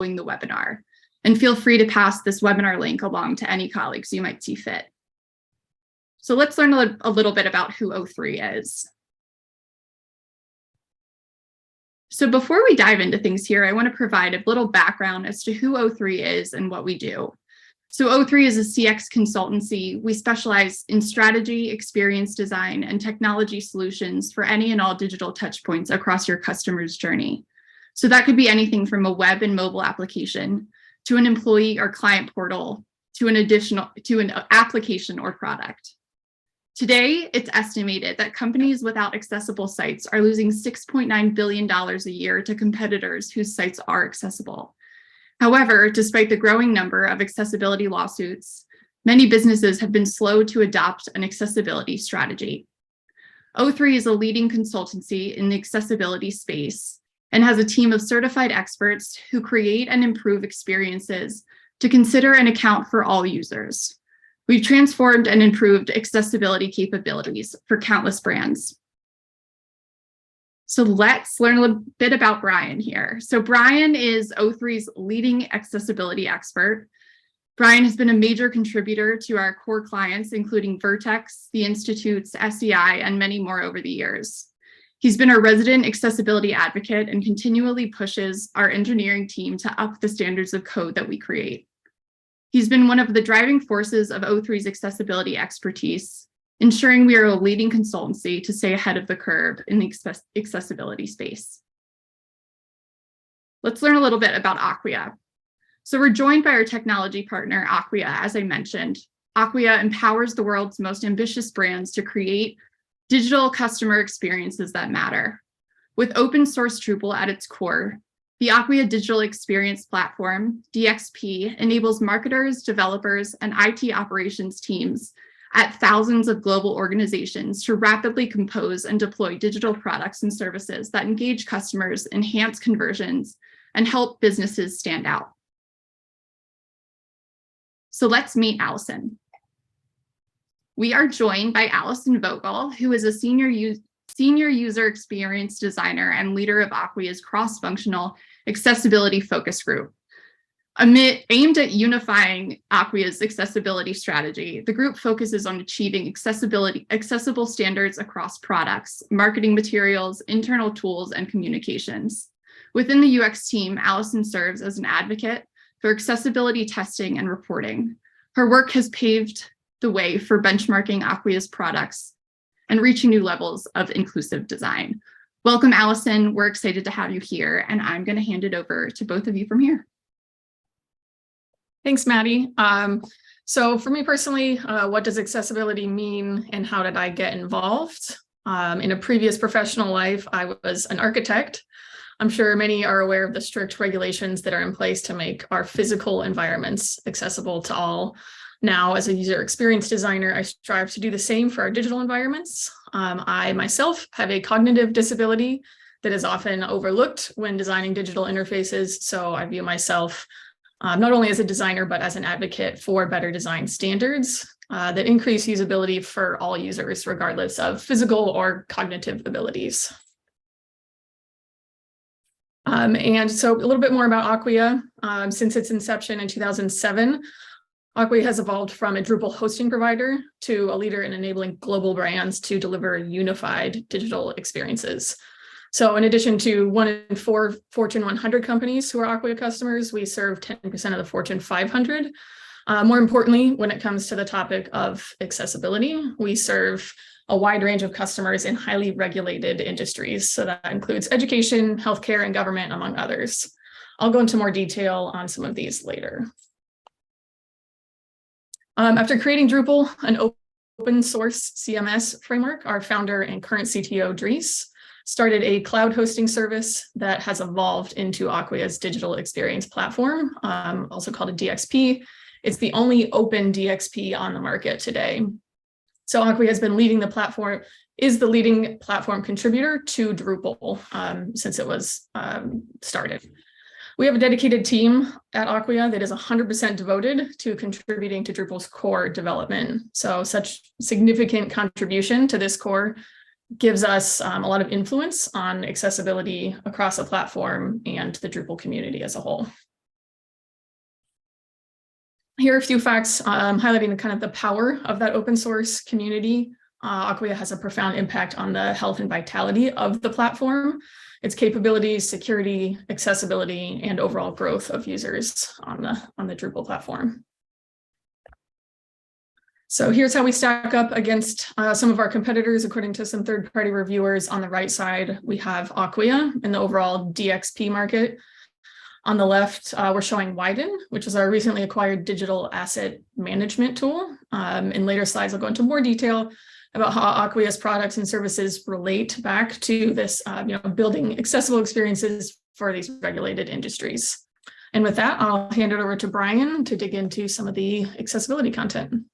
the webinar. And feel free to pass this webinar link along to any colleagues you might see fit. So let's learn a little bit about who O3 is. So before we dive into things here, I want to provide a little background as to who O3 is and what we do. So O3 is a CX consultancy. We specialize in strategy, experience design, and technology solutions for any and all digital touchpoints across your customer's journey. So that could be anything from a web and mobile application to an employee or client portal to an application or product. Today, it's estimated that companies without accessible sites are losing $6.9 billion a year to competitors whose sites are accessible. However, despite the growing number of accessibility lawsuits, many businesses have been slow to adopt an accessibility strategy. O3 is a leading consultancy in the accessibility space and has a team of certified experts who create and improve experiences to consider and account for all users. We've transformed and improved accessibility capabilities for countless brands. So let's learn a little bit about Brian here. So Brian is O3's leading accessibility expert. Brian has been a major contributor to our core clients, including Vertex, the Institutes, SEI, and many more over the years. He's been a resident accessibility advocate and continually pushes our engineering team to up the standards of code that we create. He's been one of the driving forces of O3's accessibility expertise, ensuring we are a leading consultancy to stay ahead of the curve in the accessibility space. Let's learn a little bit about Acquia. So we're joined by our technology partner, Acquia, as I mentioned. Acquia empowers the world's most ambitious brands to create digital customer experiences that matter. With open source Drupal at its core, the Acquia Digital Experience Platform, DXP, enables marketers, developers, and IT operations teams at thousands of global organizations to rapidly compose and deploy digital products and services that engage customers, enhance conversions, and help businesses stand out. So let's meet Allison. We are joined by Allison Vogel, who is a senior user experience designer and leader of Acquia's cross-functional accessibility focus group. Aimed at unifying Acquia's accessibility strategy, the group focuses on achieving accessible standards across products, marketing materials, internal tools, and communications. Within the UX team, Allison serves as an advocate for accessibility testing and reporting. Her work has paved the way for benchmarking Acquia's products and reaching new levels of inclusive design. Welcome, Allison. We're excited to have you here, and I'm going to hand it over to both of you from here. Thanks, Maddie. So for me personally, what does accessibility mean and how did I get involved? In a previous professional life, I was an architect. I'm sure many are aware of the strict regulations that are in place to make our physical environments accessible to all. Now, as a user experience designer, I strive to do the same for our digital environments. I myself have a cognitive disability that is often overlooked when designing digital interfaces, so I view myself not only as a designer, but as an advocate for better design standards that increase usability for all users, regardless of physical or cognitive abilities. And so a little bit more about Acquia. Since its inception in 2007, Acquia has evolved from a Drupal hosting provider to a leader in enabling global brands to deliver unified digital experiences. So in addition to 1 in 4 Fortune 100 companies who are Acquia customers, we serve 10% of the Fortune 500. More importantly, when it comes to the topic of accessibility, we serve a wide range of customers in highly regulated industries. So that includes education, healthcare, and government, among others. I'll go into more detail on some of these later. After creating Drupal, an open source CMS framework, our founder and current CTO, Dries, started a cloud hosting service that has evolved into Acquia's digital experience platform, also called a DXP. It's the only open DXP on the market today. So Acquia has been leading the platform, is the leading platform contributor to Drupal since it was started. We have a dedicated team at Acquia that is 100% devoted to contributing to Drupal's core development. So such significant contribution to this core gives us a lot of influence on accessibility across the platform and the Drupal community as a whole. Here are a few facts highlighting kind of the power of that open source community. Acquia has a profound impact on the health and vitality of the platform, its capabilities, security, accessibility, and overall growth of users on the Drupal platform. So here's how we stack up against some of our competitors, according to some third-party reviewers. On the right side, we have Acquia in the overall DXP market. On the left, we're showing Widen, which is our recently acquired digital asset management tool. In later slides, I'll go into more detail about how Acquia's products and services relate back to this, building accessible experiences for these regulated industries. And with that, I'll hand it over to Brian to dig into some of the accessibility content.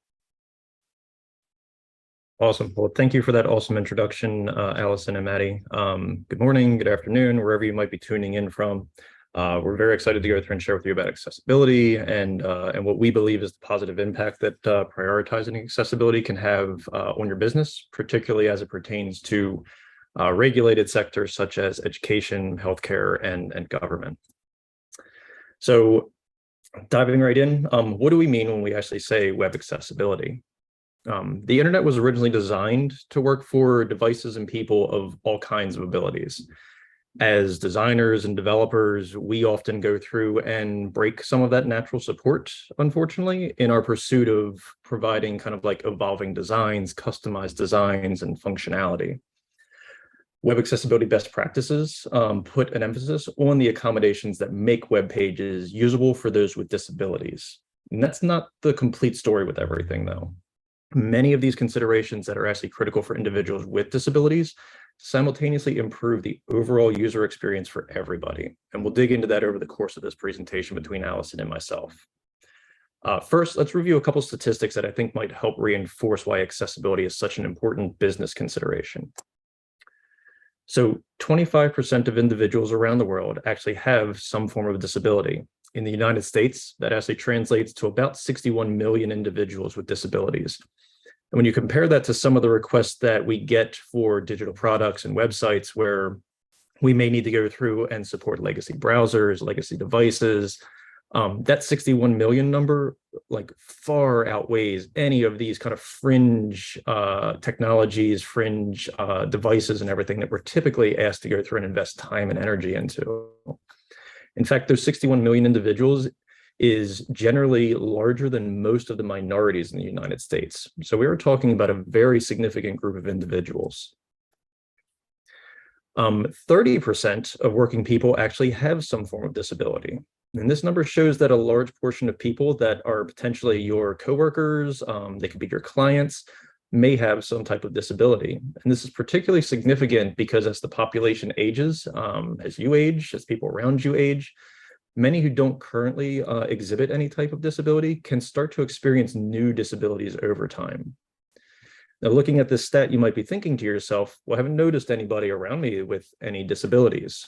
Awesome. Well, thank you for that awesome introduction, Allison and Maddie. Good morning, good afternoon, wherever you might be tuning in from. We're very excited to go through and share with you about accessibility and what we believe is the positive impact that prioritizing accessibility can have on your business, particularly as it pertains to regulated sectors such as education, healthcare, and government. So diving right in, what do we mean when we actually say web accessibility? The internet was originally designed to work for devices and people of all kinds of abilities. As designers and developers, we often go through and break some of that natural support, unfortunately, in our pursuit of providing kind of like evolving designs, customized designs, and functionality. Web accessibility best practices put an emphasis on the accommodations that make web pages usable for those with disabilities. And that's not the complete story with everything, though. Many of these considerations that are actually critical for individuals with disabilities simultaneously improve the overall user experience for everybody. And we'll dig into that over the course of this presentation between Allison and myself. First, let's review a couple statistics that I think might help reinforce why accessibility is such an important business consideration. So 25% of individuals around the world actually have some form of disability. In the United States, that actually translates to about 61 million individuals with disabilities. And when you compare that to some of the requests that we get for digital products and websites where we may need to go through and support legacy browsers, legacy devices, that 61 million number like far outweighs any of these kind of fringe technologies, fringe devices and everything that we're typically asked to go through and invest time and energy into. In fact, those 61 million individuals is generally larger than most of the minorities in the United States. So we are talking about a very significant group of individuals. 30% of working people actually have some form of disability. And this number shows that a large portion of people that are potentially your coworkers, they could be your clients, may have some type of disability. And this is particularly significant because as the population ages, as you age, as people around you age, many who don't currently exhibit any type of disability can start to experience new disabilities over time. Now, looking at this stat, you might be thinking to yourself, well, I haven't noticed anybody around me with any disabilities.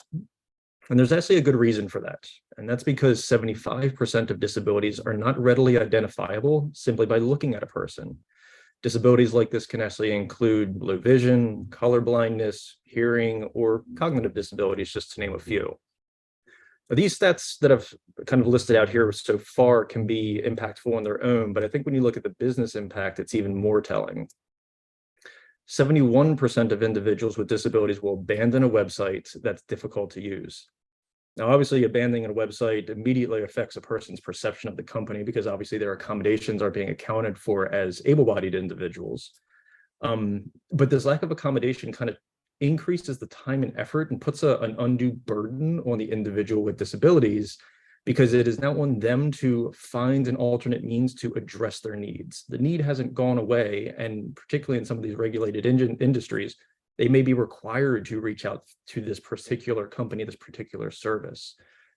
And there's actually a good reason for that. And that's because 75% of disabilities are not readily identifiable simply by looking at a person. Disabilities like this can actually include low vision, color blindness, hearing, or cognitive disabilities, just to name a few. These stats that I've kind of listed out here so far can be impactful on their own, but I think when you look at the business impact, it's even more telling. 71% of individuals with disabilities will abandon a website that's difficult to use. Now, obviously, abandoning a website immediately affects a person's perception of the company because obviously their accommodations are being accounted for as able-bodied individuals. But this lack of accommodation kind of increases the time and effort and puts an undue burden on the individual with disabilities because it is now on them to find an alternate means to address their needs. The need hasn't gone away, and particularly in some of these regulated industries, they may be required to reach out to this particular company, this particular service.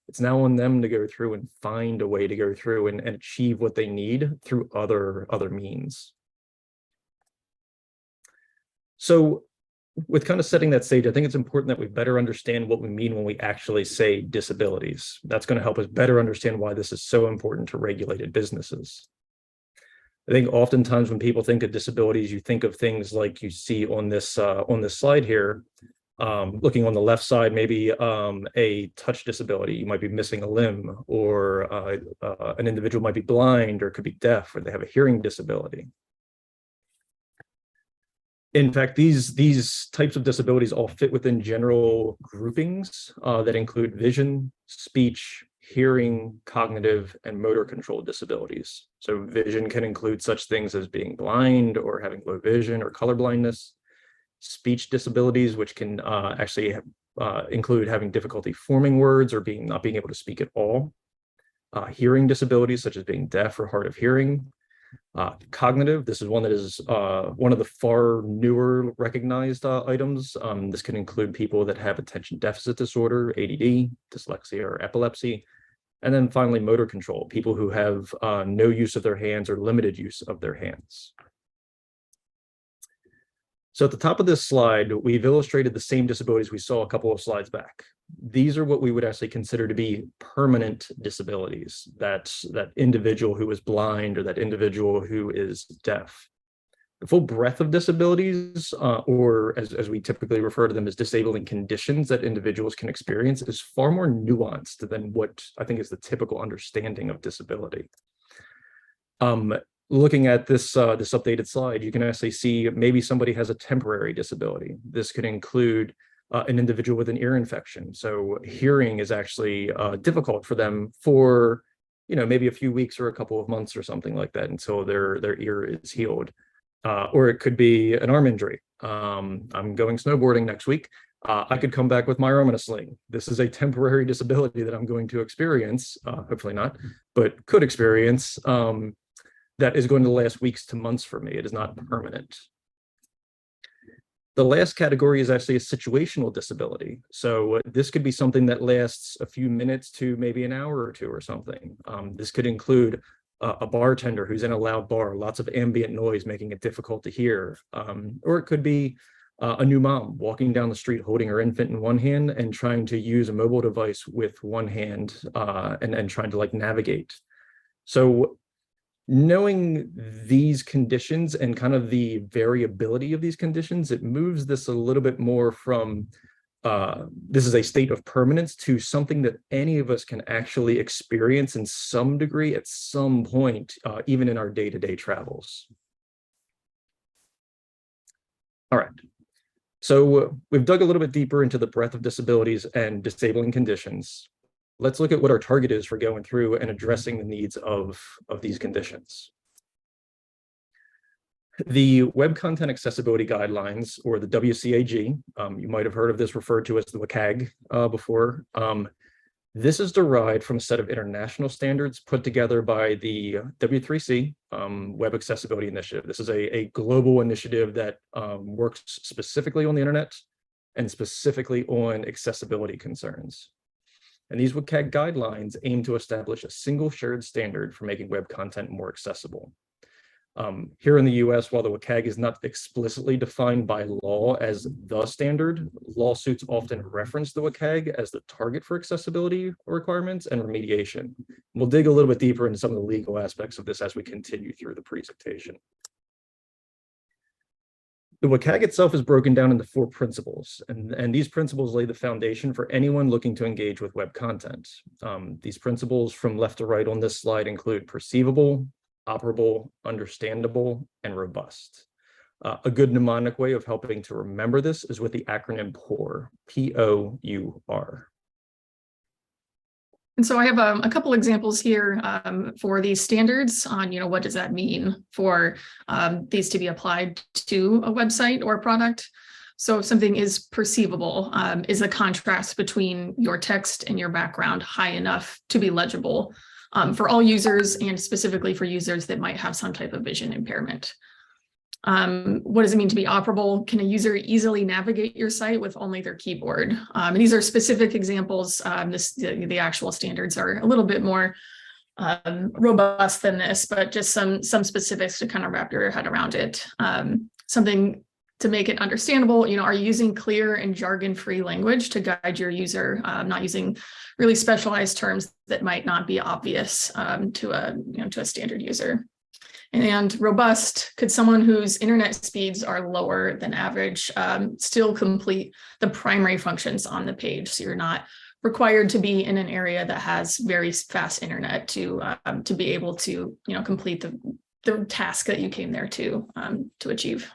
It's now on them to go through and find a way to go through and achieve what they need through other means. So with kind of setting that stage, I think it's important that we better understand what we mean when we actually say disabilities. That's going to help us better understand why this is so important to regulated businesses. I think oftentimes when people think of disabilities, you think of things like you see on this slide here, Looking on the left side, maybe a touch disability. You might be missing a limb, or an individual might be blind or could be deaf, or they have a hearing disability. In fact, these types of disabilities all fit within general groupings that include vision, speech, hearing, cognitive, and motor control disabilities. So vision can include such things as being blind or having low vision or color blindness. Speech disabilities, which can actually include having difficulty forming words or not being able to speak at all. Hearing disabilities, such as being deaf or hard of hearing. Cognitive, this is one that is one of the far newer recognized items. This can include people that have attention deficit disorder, ADD, dyslexia, or epilepsy. And then finally, motor control, people who have no use of their hands or limited use of their hands. So at the top of this slide, we've illustrated the same disabilities we saw a couple of slides back. These are what we would actually consider to be permanent disabilities, that individual who is blind or that individual who is deaf. The full breadth of disabilities, or as we typically refer to them as disabling conditions that individuals can experience, is far more nuanced than what I think is the typical understanding of disability. Looking at this updated slide, you can actually see maybe somebody has a temporary disability. This could include an individual with an ear infection. So hearing is actually difficult for them for, maybe a few weeks or a couple of months or something like that until their ear is healed. Or it could be an arm injury. I'm going snowboarding next week. I could come back with my arm in a sling. This is a temporary disability that I'm going to experience, hopefully not, but could experience. That is going to last weeks to months for me. It is not permanent. The last category is actually a situational disability. So this could be something that lasts a few minutes to maybe an hour or two or something. This could include a bartender who's in a loud bar, lots of ambient noise making it difficult to hear. Or it could be a new mom walking down the street holding her infant in one hand and trying to use a mobile device with one hand and trying to navigate. So knowing these conditions and kind of the variability of these conditions, it moves this a little bit more from this is a state of permanence to something that any of us can actually experience in some degree at some point, even in our day-to-day travels. All right. So we've dug a little bit deeper into the breadth of disabilities and disabling conditions. Let's look at what our target is for going through and addressing the needs of these conditions. The Web Content Accessibility Guidelines, or the WCAG, you might have heard of this referred to as the WCAG before. This is derived from a set of international standards put together by the W3C Web Accessibility Initiative. This is a global initiative that works specifically on the internet and specifically on accessibility concerns. And these WCAG guidelines aim to establish a single shared standard for making web content more accessible. Here in the US, while the WCAG is not explicitly defined by law as the standard, lawsuits often reference the WCAG as the target for accessibility requirements and remediation. We'll dig a little bit deeper into some of the legal aspects of this as we continue through the presentation. The WCAG itself is broken down into 4 principles, and these principles lay the foundation for anyone looking to engage with web content. These principles from left to right on this slide include perceivable, operable, understandable, and robust. A good mnemonic way of helping to remember this is with the acronym POUR, P-O-U-R. And so I have a couple examples here for these standards on, what does that mean for these to be applied to a website or a product. So if something is perceivable, is the contrast between your text and your background high enough to be legible for all users and specifically for users that might have some type of vision impairment? What does it mean to be operable? Can a user easily navigate your site with only their keyboard? And these are specific examples. The actual standards are a little bit more robust than this, but just some specifics to kind of wrap your head around it. Something to make it understandable, are you using clear and jargon-free language to guide your user, not using really specialized terms that might not be obvious to a standard user? And robust, could someone whose internet speeds are lower than average still complete the primary functions on the page? So you're not required to be in an area that has very fast internet to be able to, complete the task that you came there to achieve.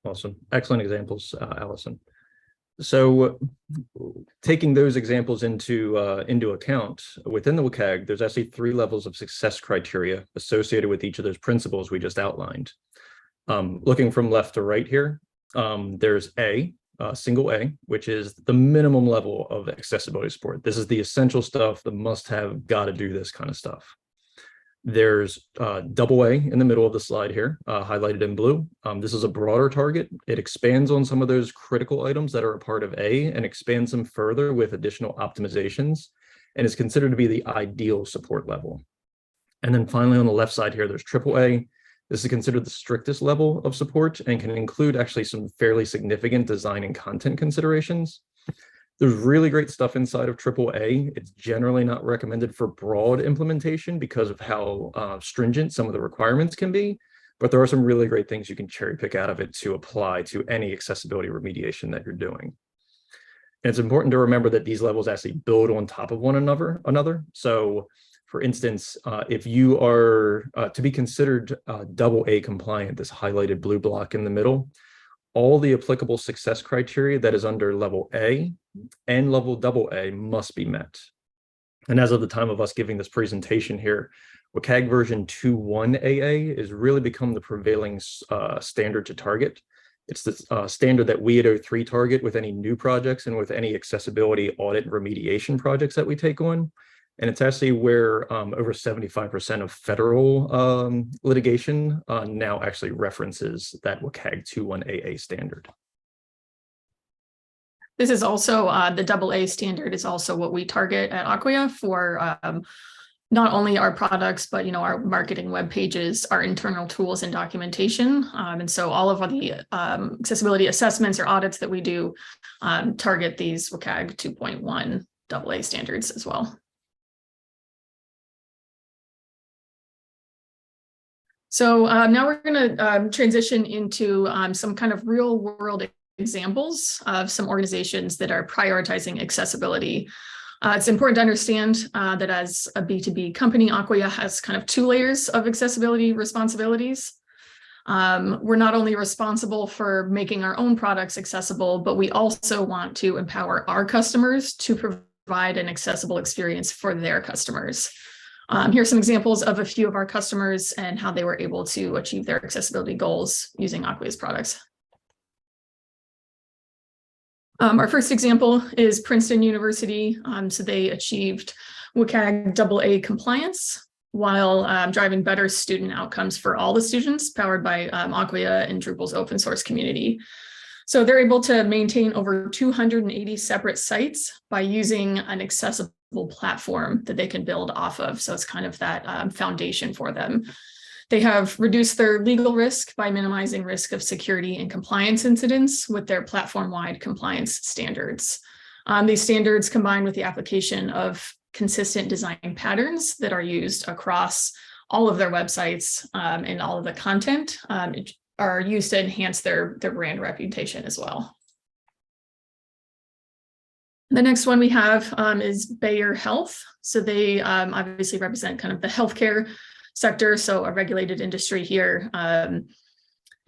Awesome. Excellent examples, Allison. So taking those examples into account, within the WCAG, there's actually 3 levels of success criteria associated with each of those principles we just outlined. Looking from left to right here, there's single A, which is the minimum level of accessibility support. This is the essential stuff, the must-have, gotta do this kind of stuff. There's double A in the middle of the slide here, highlighted in blue. This is a broader target. It expands on some of those critical items that are a part of A and expands them further with additional optimizations, and is considered to be the ideal support level. And then finally, on the left side here, there's triple A. This is considered the strictest level of support and can include actually some fairly significant design and content considerations. There's really great stuff inside of AAA. It's generally not recommended for broad implementation because of how stringent some of the requirements can be, but there are some really great things you can cherry pick out of it to apply to any accessibility remediation that you're doing. And it's important to remember that these levels actually build on top of one another. So for instance, if you are to be considered AA compliant, this highlighted blue block in the middle, all the applicable success criteria that is under level A and level AA must be met. And as of the time of us giving this presentation here, WCAG version 2.1 AA has really become the prevailing standard to target. It's the standard that we at O3 target with any new projects and with any accessibility audit and remediation projects that we take on. And it's actually where over 75% of federal litigation now actually references that WCAG 2.1 AA standard. This is also the AA standard is also what we target at Acquia for not only our products, but our marketing web pages, our internal tools and documentation. And so all of the accessibility assessments or audits that we do target these WCAG 2.1 AA standards as well. So now we're going to transition into some kind of real world examples of some organizations that are prioritizing accessibility. It's important to understand that as a B2B company, Acquia has kind of 2 layers of accessibility responsibilities. We're not only responsible for making our own products accessible, but we also want to empower our customers to provide an accessible experience for their customers. Here's some examples of a few of our customers and how they were able to achieve their accessibility goals using Acquia's products. Our first example is Princeton University. So they achieved WCAG AA compliance while driving better student outcomes for all the students, powered by Acquia and Drupal's open source community. So they're able to maintain over 280 separate sites by using an accessible platform that they can build off of. So it's kind of that foundation for them. They have reduced their legal risk by minimizing risk of security and compliance incidents with their platform-wide compliance standards. These standards, combined with the application of consistent design patterns that are used across all of their websites and all of the content, are used to enhance their brand reputation as well. The next one we have is Bayer Health. So they obviously represent kind of the healthcare sector, so a regulated industry here. And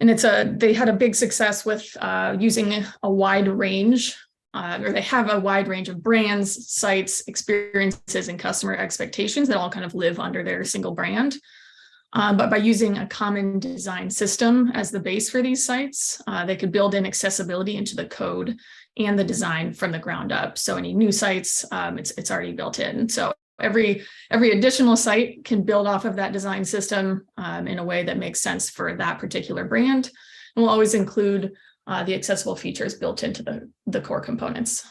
they had a big success with using a wide range, or they have a wide range of brands, sites, experiences, and customer expectations that all kind of live under their single brand. But by using a common design system as the base for these sites, they could build in accessibility into the code and the design from the ground up. So any new sites, it's already built in. So every additional site can build off of that design system in a way that makes sense for that particular brand. And we'll always include the accessible features built into the core components.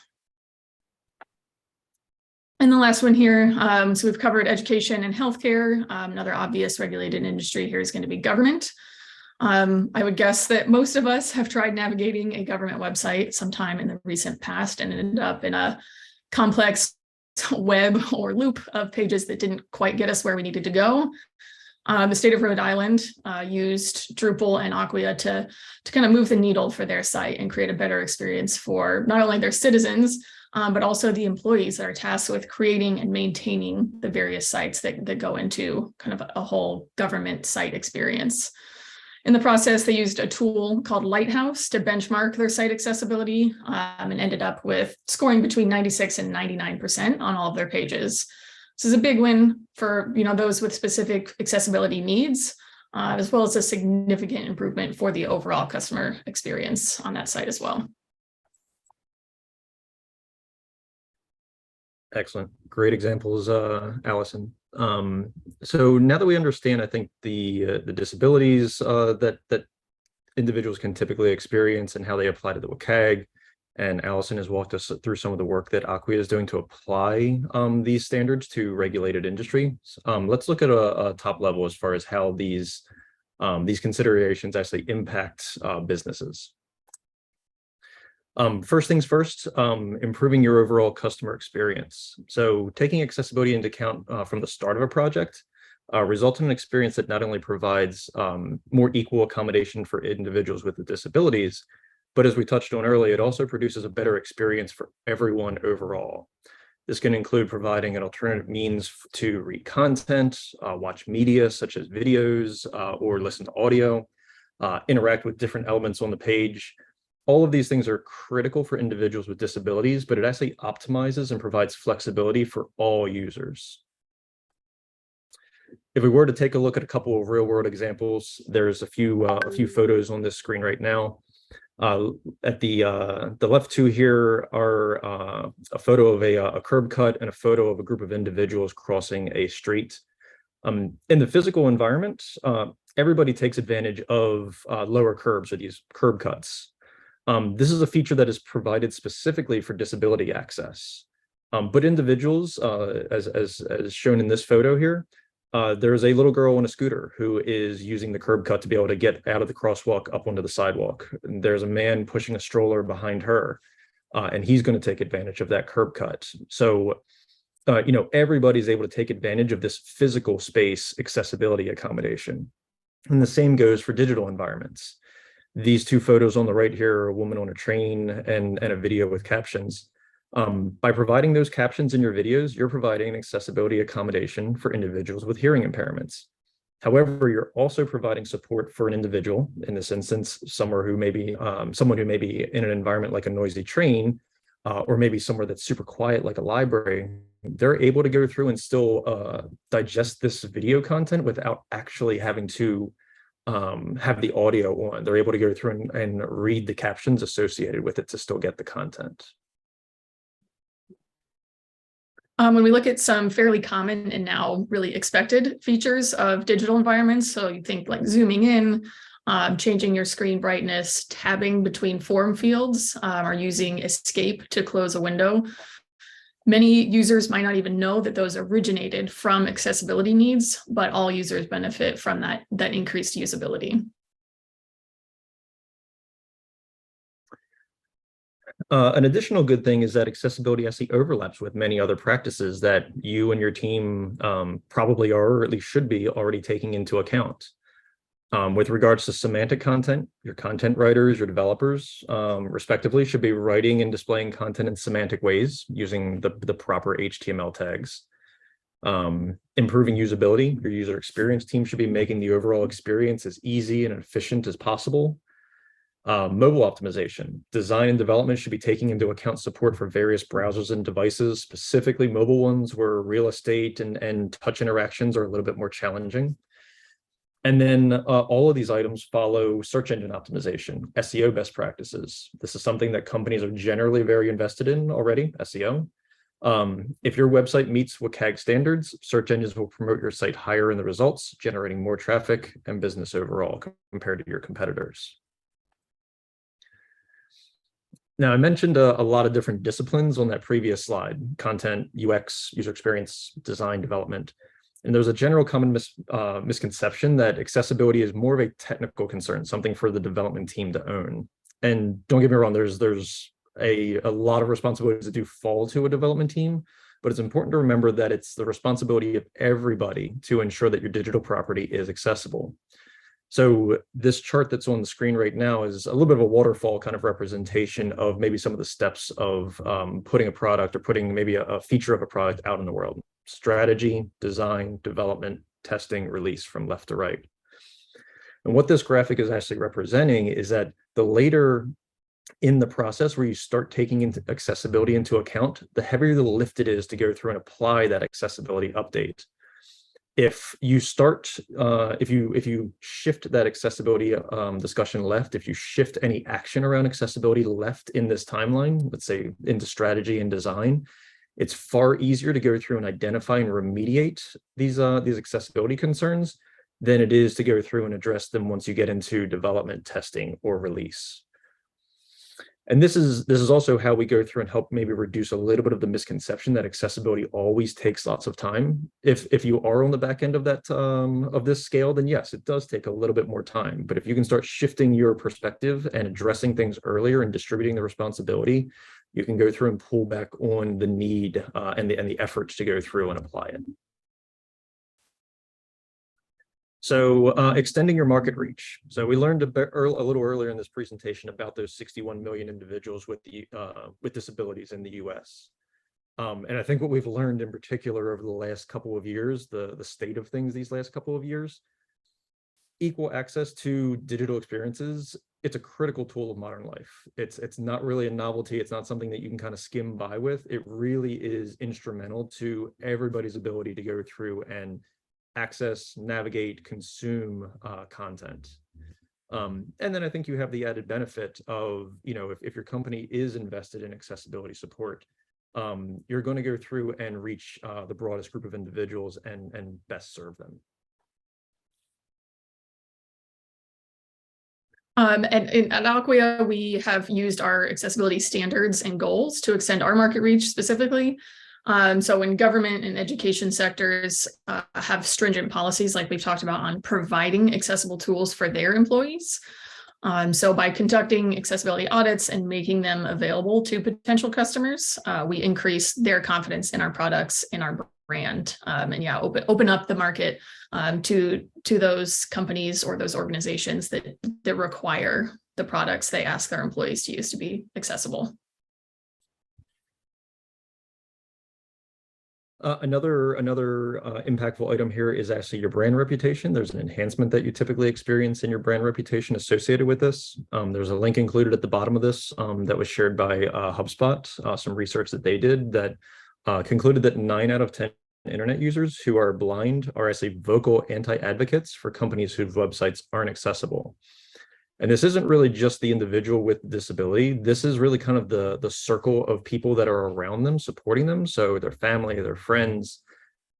And the last one here, so we've covered education and healthcare. Another obvious regulated industry here is going to be government. I would guess that most of us have tried navigating a government website sometime in the recent past and ended up in a complex web or loop of pages that didn't quite get us where we needed to go. The state of Rhode Island used Drupal and Acquia to kind of move the needle for their site and create a better experience for not only their citizens, but also the employees that are tasked with creating and maintaining the various sites that go into kind of a whole government site experience. In the process, they used a tool called Lighthouse to benchmark their site accessibility and ended up with scoring between 96 and 99% on all of their pages. This is a big win for those with specific accessibility needs, as well as a significant improvement for the overall customer experience on that site as well. Excellent. Great examples, Allison. So now that we understand, I think the disabilities that individuals can typically experience and how they apply to the WCAG, and Allison has walked us through some of the work that Acquia is doing to apply these standards to regulated industry. Let's look at a top level as far as how these considerations actually impact businesses. First things first, improving your overall customer experience. So taking accessibility into account from the start of a project results in an experience that not only provides more equal accommodation for individuals with disabilities, but as we touched on earlier, it also produces a better experience for everyone overall. This can include providing an alternative means to read content, watch media such as videos, or listen to audio, interact with different elements on the page. All of these things are critical for individuals with disabilities, but it actually optimizes and provides flexibility for all users. If we were to take a look at a couple of real-world examples, there's a few photos on this screen right now. At the left two here are a photo of a curb cut and a photo of a group of individuals crossing a street. In the physical environment, everybody takes advantage of lower curbs or these curb cuts. This is a feature that is provided specifically for disability access. But individuals, as shown in this photo here, there's a little girl on a scooter who is using the curb cut to be able to get out of the crosswalk up onto the sidewalk. And there's a man pushing a stroller behind her, and he's going to take advantage of that curb cut. So, everybody's able to take advantage of this physical space accessibility accommodation. And the same goes for digital environments. These two photos on the right here are a woman on a train and a video with captions. By providing those captions in your videos, you're providing an accessibility accommodation for individuals with hearing impairments. However, you're also providing support for an individual, in this instance, someone who may be in an environment like a noisy train, or maybe somewhere that's super quiet like a library. They're able to go through and still digest this video content without actually having to have the audio on. They're able to go through and read the captions associated with it to still get the content. When we look at some fairly common and now really expected features of digital environments, so you think like zooming in, changing your screen brightness, tabbing between form fields, or using escape to close a window. Many users might not even know that those originated from accessibility needs, but all users benefit from that increased usability. An additional good thing is that accessibility actually overlaps with many other practices that you and your team probably are, or at least should be, already taking into account. With regards to semantic content, your content writers, your developers, respectively, should be writing and displaying content in semantic ways using the proper HTML tags. Improving usability, your user experience team should be making the overall experience as easy and efficient as possible. Mobile optimization, design and development should be taking into account support for various browsers and devices, specifically mobile ones where real estate and touch interactions are a little bit more challenging. And then all of these items follow search engine optimization, SEO best practices. This is something that companies are generally very invested in already, SEO. If your website meets WCAG standards, search engines will promote your site higher in the results, generating more traffic and business overall compared to your competitors. Now, I mentioned a lot of different disciplines on that previous slide: content, UX, user experience, design, development. And there's a general common misconception that accessibility is more of a technical concern, something for the development team to own. And don't get me wrong, there's a lot of responsibilities that do fall to a development team, but it's important to remember that it's the responsibility of everybody to ensure that your digital property is accessible. So this chart that's on the screen right now is a little bit of a waterfall kind of representation of maybe some of the steps of putting a product or putting maybe a feature of a product out in the world. Strategy, design, development, testing, release from left to right. And what this graphic is actually representing is that the later in the process where you start taking accessibility into account, the heavier the lift it is to go through and apply that accessibility update. If you start, if you shift that accessibility discussion left, if you shift any action around accessibility left in this timeline, let's say into strategy and design, it's far easier to go through and identify and remediate these accessibility concerns than it is to go through and address them once you get into development, testing, or release. And this is also how we go through and help maybe reduce a little bit of the misconception that accessibility always takes lots of time. If you are on the back end of that of this scale, then yes, it does take a little bit more time. But if you can start shifting your perspective and addressing things earlier and distributing the responsibility, you can go through and pull back on the need and the efforts to go through and apply it. So extending your market reach. So we learned a little earlier in this presentation about those 61 million individuals with disabilities in the US. And I think what we've learned in particular over the last couple of years, the state of things these last couple of years, equal access to digital experiences, it's a critical tool of modern life. It's not really a novelty. It's not something that you can kind of skim by with. It really is instrumental to everybody's ability to go through and access, navigate, consume content. And then I think you have the added benefit of, if your company is invested in accessibility support, you're going to go through and reach the broadest group of individuals and best serve them. And at Acquia, we have used our accessibility standards and goals to extend our market reach specifically. So when government and education sectors have stringent policies, like we've talked about, on providing accessible tools for their employees. So by conducting accessibility audits and making them available to potential customers, we increase their confidence in our products, in our brand, and yeah, open up the market to those companies or those organizations that require the products they ask their employees to use to be accessible. Another impactful item here is actually your brand reputation. There's an enhancement that you typically experience in your brand reputation associated with this. There's a link included at the bottom of this that was shared by HubSpot, some research that they did that concluded that 9 out of 10 internet users who are blind are actually vocal anti-advocates for companies whose websites aren't accessible. And this isn't really just the individual with disability. This is really kind of the circle of people that are around them, supporting them. So their family, their friends,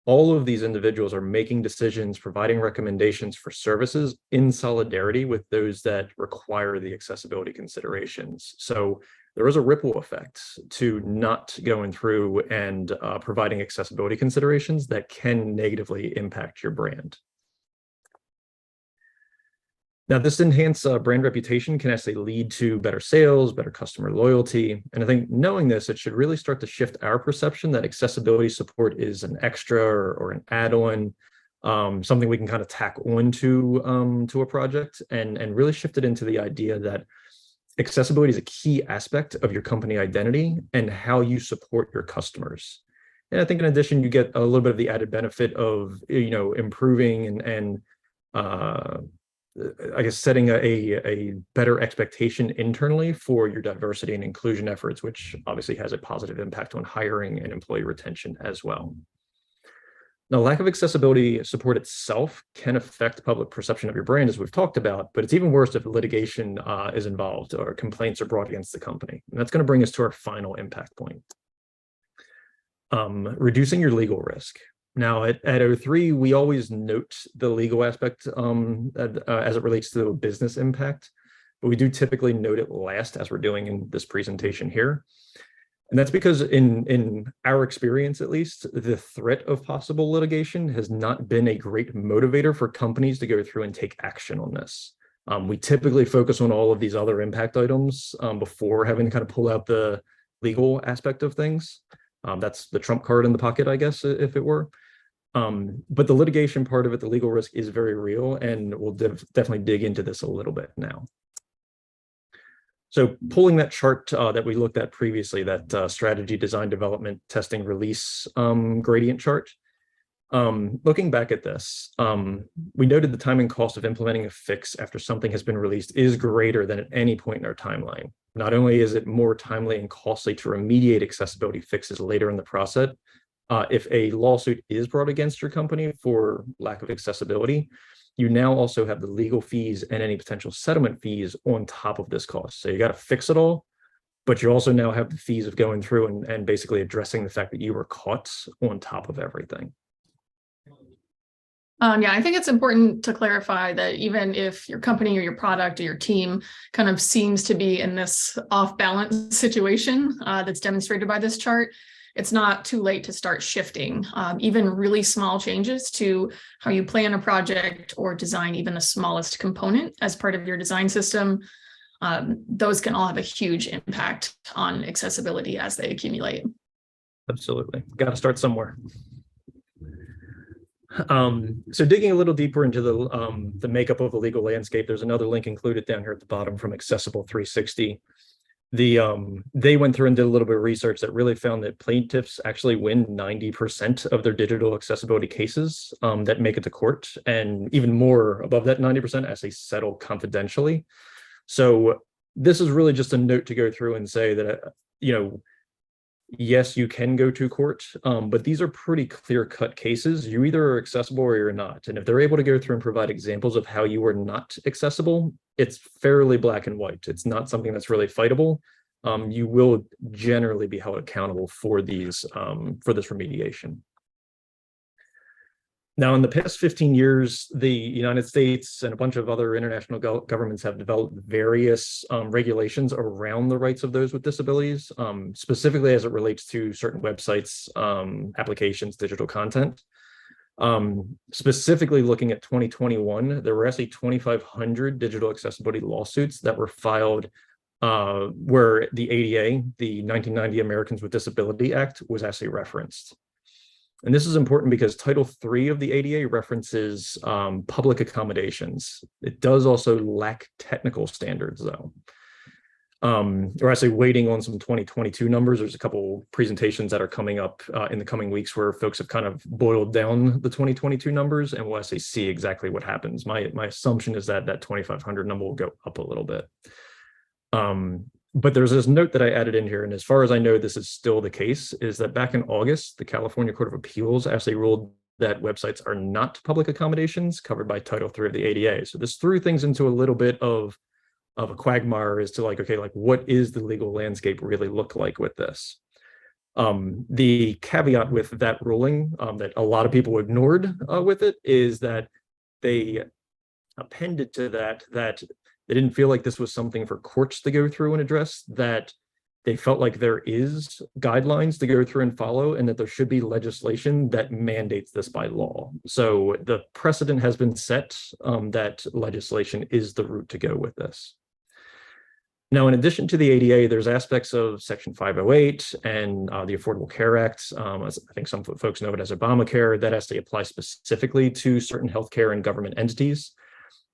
all of these individuals are making decisions, providing recommendations for services in solidarity with those that require the accessibility considerations. So there is a ripple effect to not going through and providing accessibility considerations that can negatively impact your brand. Now, this enhanced brand reputation can actually lead to better sales, better customer loyalty. And I think knowing this, it should really start to shift our perception that accessibility support is an extra or an add-on, something we can kind of tack on to a project and really shift it into the idea that accessibility is a key aspect of your company identity and how you support your customers. And I think in addition, you get a little bit of the added benefit of, improving and I guess setting a better expectation internally for your diversity and inclusion efforts, which obviously has a positive impact on hiring and employee retention as well. Now, lack of accessibility support itself can affect public perception of your brand, as we've talked about, but it's even worse if litigation is involved or complaints are brought against the company. And that's going to bring us to our final impact point. Reducing your legal risk. Now, at O3, we always note the legal aspect as it relates to the business impact, but we do typically note it last, as we're doing in this presentation here. And that's because in our experience, at least, the threat of possible litigation has not been a great motivator for companies to go through and take action on this. We typically focus on all of these other impact items before having to kind of pull out the legal aspect of things. That's the trump card in the pocket, I guess, if it were. But the litigation part of it, the legal risk is very real, and we'll definitely dig into this a little bit now. So pulling that chart that we looked at previously, that strategy, design, development, testing, release gradient chart, looking back at this, we noted the time and cost of implementing a fix after something has been released is greater than at any point in our timeline. Not only is it more timely and costly to remediate accessibility fixes later in the process, if a lawsuit is brought against your company for lack of accessibility, you now also have the legal fees and any potential settlement fees on top of this cost. So you got to fix it all, but you also now have the fees of going through and basically addressing the fact that you were caught on top of everything. Yeah, I think it's important to clarify that even if your company or your product or your team kind of seems to be in this off-balance situation that's demonstrated by this chart, it's not too late to start shifting. Even really small changes to how you plan a project or design even the smallest component as part of your design system, those can all have a huge impact on accessibility as they accumulate. Absolutely. Got to start somewhere. So digging a little deeper into the makeup of the legal landscape, there's another link included down here at the bottom from Accessible 360. They went through and did a little bit of research that really found that plaintiffs actually win 90% of their digital accessibility cases that make it to court, and even more above that 90% as they settle confidentially. So this is really just a note to go through and say that, yes, you can go to court, but these are pretty clear-cut cases. You either are accessible or you're not. And if they're able to go through and provide examples of how you are not accessible, it's fairly black and white. It's not something that's really fightable. You will generally be held accountable for these for this remediation. Now, in the past 15 years, the United States and a bunch of other international governments have developed various regulations around the rights of those with disabilities, specifically as it relates to certain websites, applications, digital content. Specifically looking at 2021, there were actually 2,500 digital accessibility lawsuits that were filed where the ADA, the 1990 Americans with Disability Act, was actually referenced. And this is important because Title III of the ADA references public accommodations. It does also lack technical standards, though. We're actually waiting on some 2022 numbers. There's a couple presentations that are coming up in the coming weeks where folks have kind of boiled down the 2022 numbers, and we'll actually see exactly what happens. My assumption is that that 2,500 number will go up a little bit. But there's this note that I added in here, and as far as I know, this is still the case, is that back in August, the California Court of Appeals actually ruled that websites are not public accommodations covered by Title III of the ADA. So this threw things into a little bit of a quagmire as to what is the legal landscape really look like with this? The caveat with that ruling that a lot of people ignored with it is that they appended to that they didn't feel like this was something for courts to go through and address, that they felt like there is guidelines to go through and follow, and that there should be legislation that mandates this by law. So the precedent has been set that legislation is the route to go with this. Now, in addition to the ADA, there's aspects of Section 508 and the Affordable Care Act. I think some folks know it as Obamacare. That actually applies specifically to certain healthcare and government entities.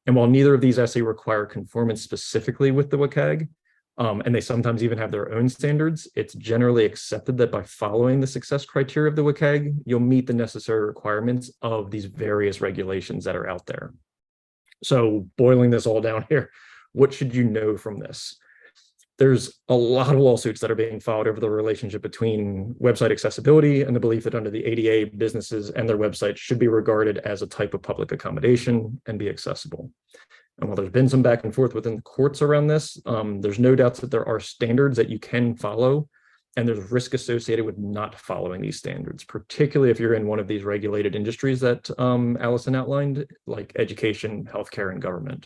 And while neither of these actually require conformance specifically with the WCAG, and they sometimes even have their own standards, it's generally accepted that by following the success criteria of the WCAG, you'll meet the necessary requirements of these various regulations that are out there. So boiling this all down here, what should you know from this? There's a lot of lawsuits that are being filed over the relationship between website accessibility and the belief that under the ADA, businesses and their websites should be regarded as a type of public accommodation and be accessible. And while there's been some back and forth within the courts around this, there's no doubts that there are standards that you can follow, and there's risk associated with not following these standards, particularly if you're in one of these regulated industries that Allison outlined, like education, healthcare, and government.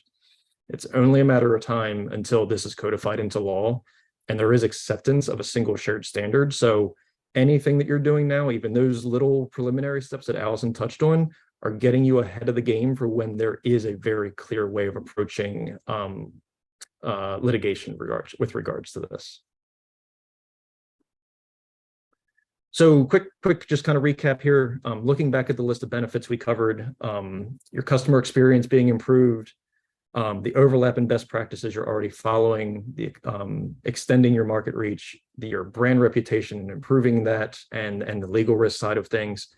It's only a matter of time until this is codified into law and there is acceptance of a single shared standard. So anything that you're doing now, even those little preliminary steps that Allison touched on, are getting you ahead of the game for when there is a very clear way of approaching litigation with regards to this. So quick, just kind of recap here. Looking back at the list of benefits we covered, your customer experience being improved, the overlap in best practices you're already following, the extending your market reach, your brand reputation and improving that, and the legal risk side of things.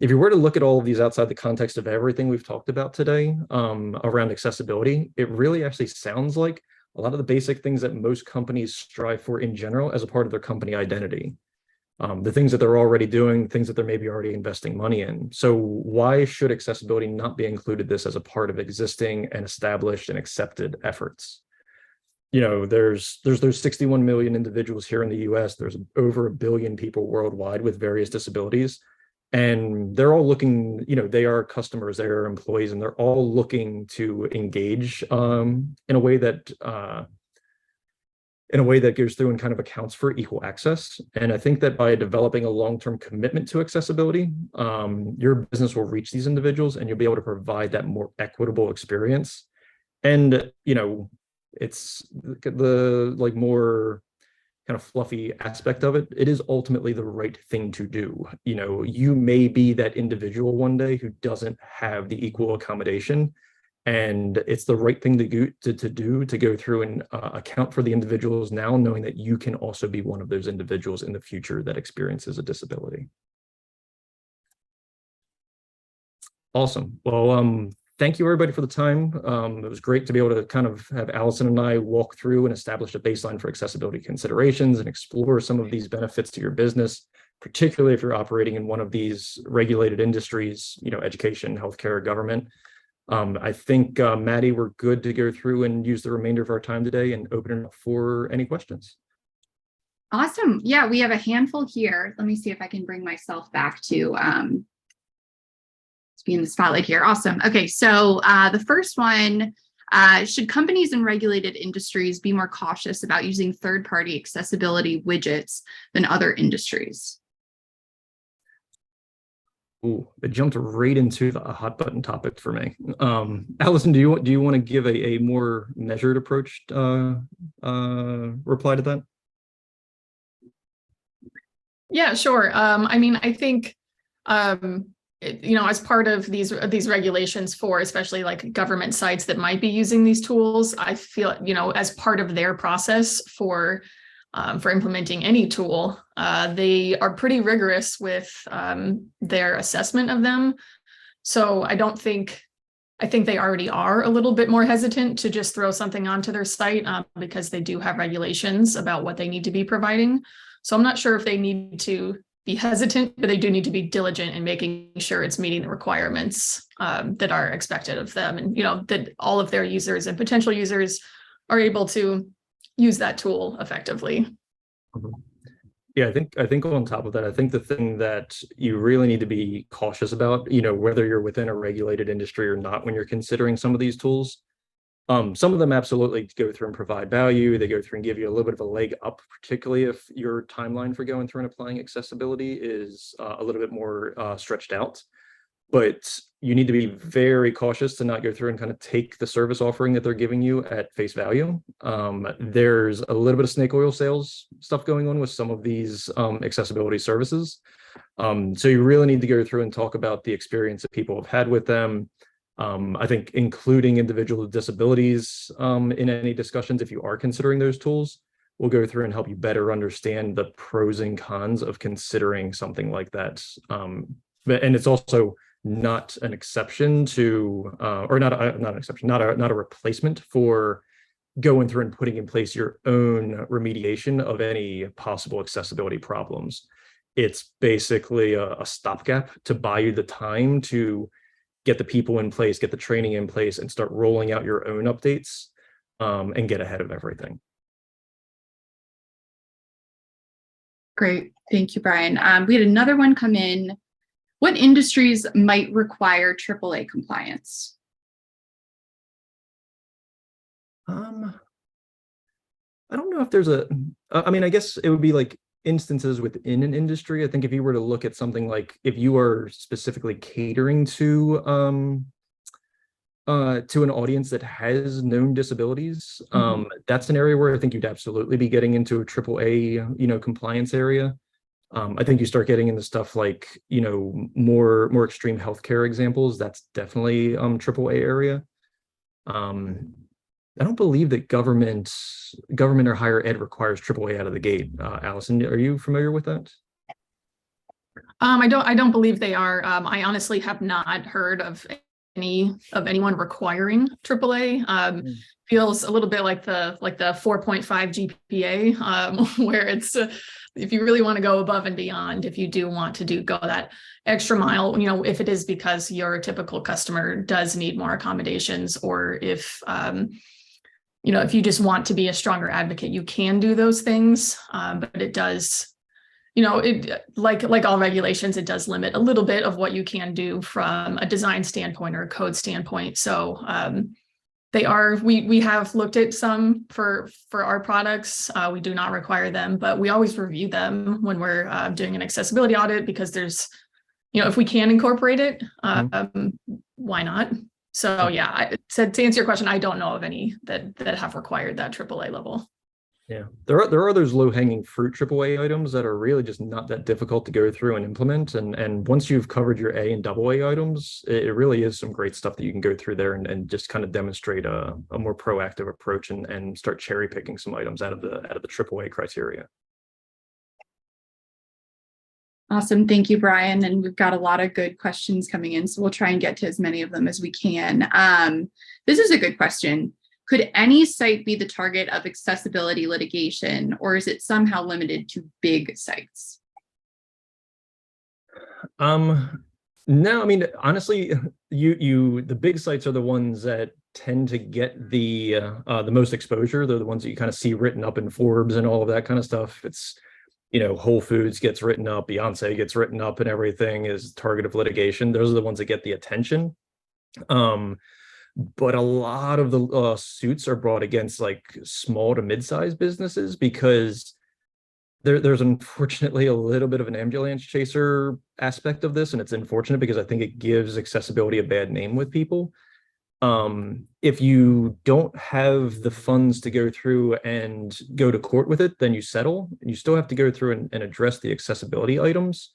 If you were to look at all of these outside the context of everything we've talked about today around accessibility, it really actually sounds like a lot of the basic things that most companies strive for in general as a part of their company identity. The things that they're already doing, things that they're maybe already investing money in. So why should accessibility not be included this as a part of existing and established and accepted efforts? You know, there's those 61 million individuals here in the US. There's over 1 billion people worldwide with various disabilities. And they're all looking, you know, they are customers, they are employees, and they're all looking to engage in a way that goes through and kind of accounts for equal access. And I think that by developing a long-term commitment to accessibility, your business will reach these individuals and you'll be able to provide that more equitable experience. And, you know, it's the like more kind of fluffy aspect of it. It is ultimately the right thing to do. You know, you may be that individual one day who doesn't have the equal accommodation, and it's the right thing to go through and account for the individuals now, knowing that you can also be one of those individuals in the future that experiences a disability. Awesome. Well, thank you everybody for the time. It was great to be able to kind of have Allison and I walk through and establish a baseline for accessibility considerations and explore some of these benefits to your business, particularly if you're operating in one of these regulated industries, you know, education, healthcare, government. I think, Maddie, we're good to go through and use the remainder of our time today and open it up for any questions. Awesome. Yeah, we have a handful here. Let me see if I can bring myself back to be in the spotlight here. Awesome. Okay, so the first one, should companies in regulated industries be more cautious about using third-party accessibility widgets than other industries? Ooh, it jumped right into the hot button topic for me. Allison, do you want to give a more measured approach reply to that? Yeah, sure. I mean, I think you know, as part of these regulations for especially like government sites that might be using these tools, I feel, you know, as part of their process for implementing any tool, they are pretty rigorous with their assessment of them. So I think they already are a little bit more hesitant to just throw something onto their site because they do have regulations about what they need to be providing. So I'm not sure if they need to be hesitant, but they do need to be diligent in making sure it's meeting the requirements that are expected of them, and you know that all of their users and potential users are able to use that tool effectively. Yeah, I think on top of that, I think the thing that you really need to be cautious about, you know, whether you're within a regulated industry or not, when you're considering some of these tools, some of them absolutely go through and provide value. They go through and give you a little bit of a leg up, particularly if your timeline for going through and applying accessibility is a little bit more stretched out. But you need to be very cautious to not go through and kind of take the service offering that they're giving you at face value. There's a little bit of snake oil sales stuff going on with some of these accessibility services. So you really need to go through and talk about the experience that people have had with them. I think including individuals with disabilities in any discussions, if you are considering those tools, will go through and help you better understand the pros and cons of considering something like that. And it's also not an exception to, or not an exception, not a replacement for going through and putting in place your own remediation of any possible accessibility problems. It's basically a stopgap to buy you the time to get the people in place, get the training in place, and start rolling out your own updates and get ahead of everything. Great. Thank you, Brian. We had another one come in. What industries might require AAA compliance? I don't know if there's I mean, I guess it would be like instances within an industry. I think if you were to look at something like if you are specifically catering to an audience that has known disabilities, that's an area where I think you'd absolutely be getting into a AAA, you know, compliance area. I think you start getting into stuff like, more extreme healthcare examples. That's definitely AAA area. I don't believe that government or higher ed requires AAA out of the gate. Allison, are you familiar with that? I don't believe they are. I honestly have not heard of anyone requiring AAA. Feels a little bit like the 4.5 GPA, where it's if you really want to go above and beyond, if you do want to go that extra mile, if it is because your typical customer does need more accommodations, or if if you just want to be a stronger advocate, you can do those things. But it does, it like all regulations, it does limit a little bit of what you can do from a design standpoint or a code standpoint. So we have looked at some for our products. We do not require them, but we always review them when we're doing an accessibility audit, because there's, if we can incorporate it, why not? So yeah, to answer your question, I don't know of any that have required that AAA level. Yeah, there are those low-hanging fruit AAA items that are really just not that difficult to go through and implement. And once you've covered your A and AA items, it really is some great stuff that you can go through there and just kind of demonstrate a more proactive approach and start cherry picking some items out of the AAA criteria. Awesome. Thank you, Brian. And we've got a lot of good questions coming in, so we'll try and get to as many of them as we can. This is a good question. Could any site be the target of accessibility litigation, or is it somehow limited to big sites? No, I mean, honestly, the big sites are the ones that tend to get the most exposure. They're the ones that you kind of see written up in Forbes and all of that kind of stuff. It's, Whole Foods gets written up, Beyonce gets written up, and everything is target of litigation. Those are the ones that get the attention. But a lot of the suits are brought against like small to mid-sized businesses, because there's unfortunately a little bit of an ambulance chaser aspect of this, and it's unfortunate because I think it gives accessibility a bad name with people. If you don't have the funds to go through and go to court with it, then you settle. You still have to go through and address the accessibility items.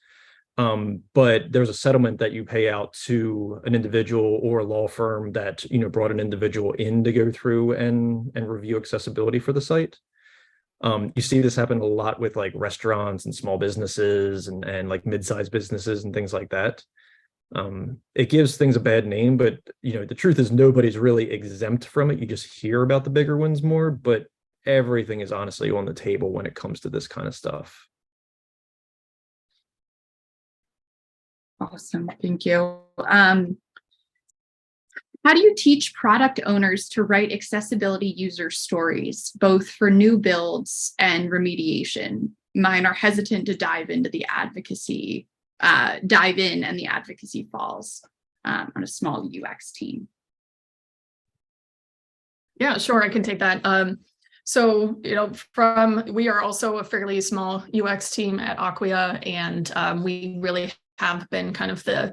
But there's a settlement that you pay out to an individual or a law firm that brought an individual in to go through and review accessibility for the site. You see this happen a lot with like restaurants and small businesses and like mid-sized businesses and things like that. It gives things a bad name, but the truth is nobody's really exempt from it. You just hear about the bigger ones more, but everything is honestly on the table when it comes to this kind of stuff. Awesome. Thank you. How do you teach product owners to write accessibility user stories, both for new builds and remediation? Mine are hesitant to dive in and the advocacy falls on a small UX team. Yeah, sure. I can take that. So, we are also a fairly small UX team at Acquia, and we really have been kind of the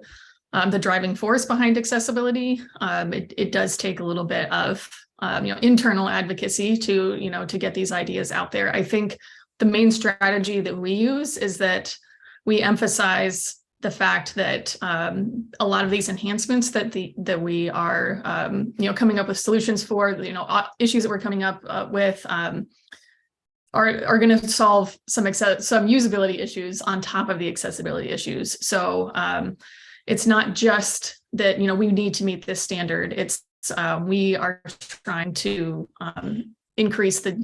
driving force behind accessibility. It does take a little bit of internal advocacy to get these ideas out there. I think the main strategy that we use is that we emphasize the fact that a lot of these enhancements that we are coming up with solutions for, issues that we're coming up with are going to solve some usability issues on top of the accessibility issues. So it's not just that we need to meet this standard. It's we are trying to increase the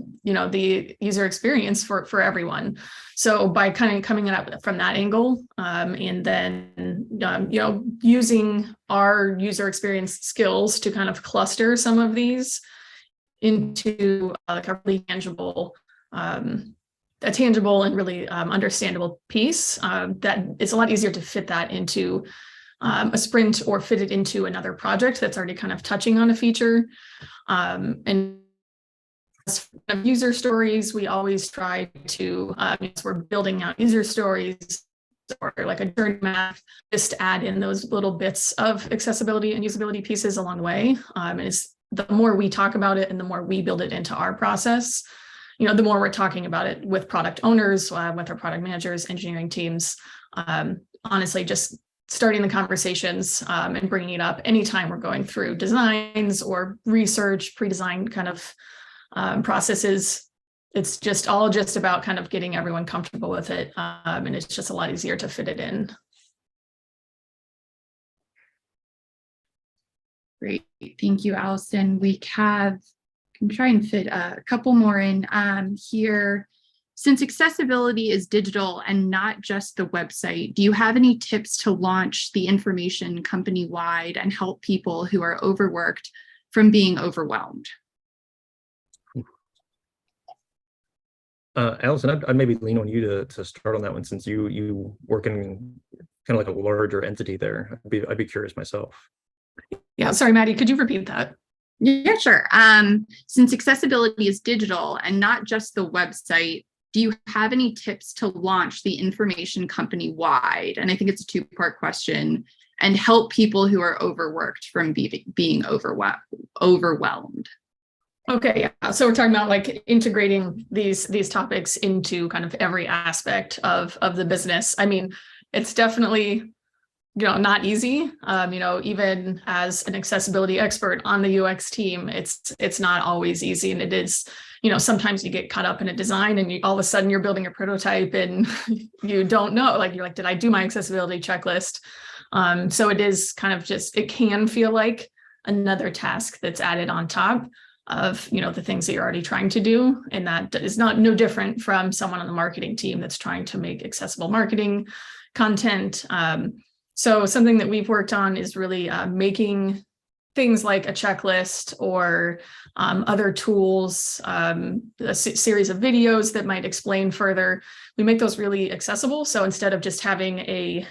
user experience for everyone. So by kind of coming up from that angle, and then using our user experience skills to kind of cluster some of these into like a really tangible and really understandable piece, that it's a lot easier to fit that into a sprint or fit it into another project that's already kind of touching on a feature. And as user stories, we always try to, as we're building out user stories or like a journey map, just add in those little bits of accessibility and usability pieces along the way. And it's the more we talk about it and the more we build it into our process, the more we're talking about it with product owners, with our product managers, engineering teams, honestly, just starting the conversations and bringing it up anytime we're going through designs or research, pre-design kind of processes. It's just all about kind of getting everyone comfortable with it. And it's just a lot easier to fit it in. Great. Thank you, Allison. We can try and fit a couple more in here. Since accessibility is digital and not just the website, do you have any tips to launch the information company-wide and help people who are overworked from being overwhelmed? Allison, I'd maybe lean on you to start on that one, since you work in kind of like a larger entity there. I'd be curious myself. Yeah, sorry, Maddie, could you repeat that? Yeah, sure. Since accessibility is digital and not just the website, do you have any tips to launch the information company-wide? And I think it's a two-part question, and help people who are overworked from being overwhelmed. Okay, yeah. So we're talking about like integrating these topics into kind of every aspect of the business. I mean, it's definitely not easy. Even as an accessibility expert on the UX team, it's not always easy, and it is. Sometimes you get caught up in a design and all of a sudden you're building a prototype and you don't know, you're like, did I do my accessibility checklist? So it is kind of it can feel like another task that's added on top of, the things that you're already trying to do. And that is no different from someone on the marketing team that's trying to make accessible marketing content. So something that we've worked on is really making things like a checklist or other tools, a series of videos that might explain further. We make those really accessible. So instead of just having a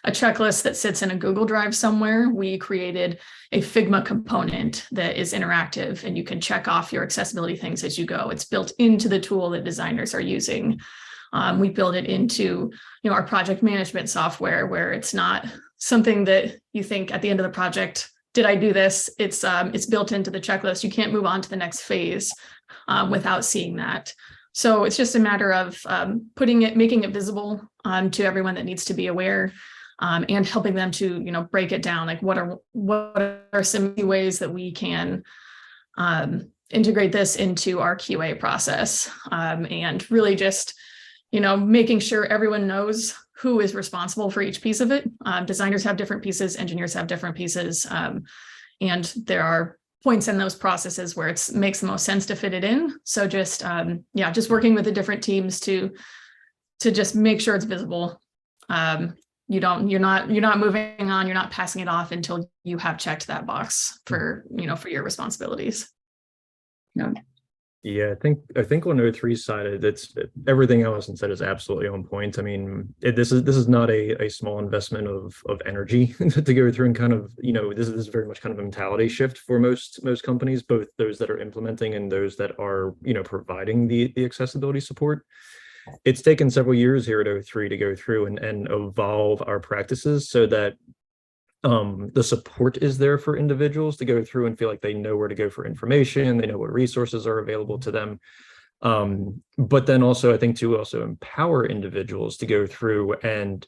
checklist that sits in a Google Drive somewhere, we created a Figma component that is interactive, and you can check off your accessibility things as you go. It's built into the tool that designers are using. We build it into our project management software, where it's not something that you think at the end of the project, did I do this? It's built into the checklist. You can't move on to the next phase without seeing that. So it's just a matter of making it visible to everyone that needs to be aware, and helping them to break it down. Like what are some ways that we can integrate this into our QA process, and really just making sure everyone knows who is responsible for each piece of it. Designers have different pieces, engineers have different pieces, and there are points in those processes where it makes the most sense to fit it in. So just working with the different teams to just make sure it's visible. You're not moving on, you're not passing it off until you have checked that box for your responsibilities. Yeah. Yeah, I think on O3's side, that's everything Allison said is absolutely on point. I mean, this is not a small investment of energy to go through, and kind of this is very much kind of a mentality shift for most companies, both those that are implementing and those that are providing the accessibility support. It's taken several years here at O3 to go through and evolve our practices so that the support is there for individuals to go through and feel like they know where to go for information, they know what resources are available to them. But then also, I think, to also empower individuals to go through and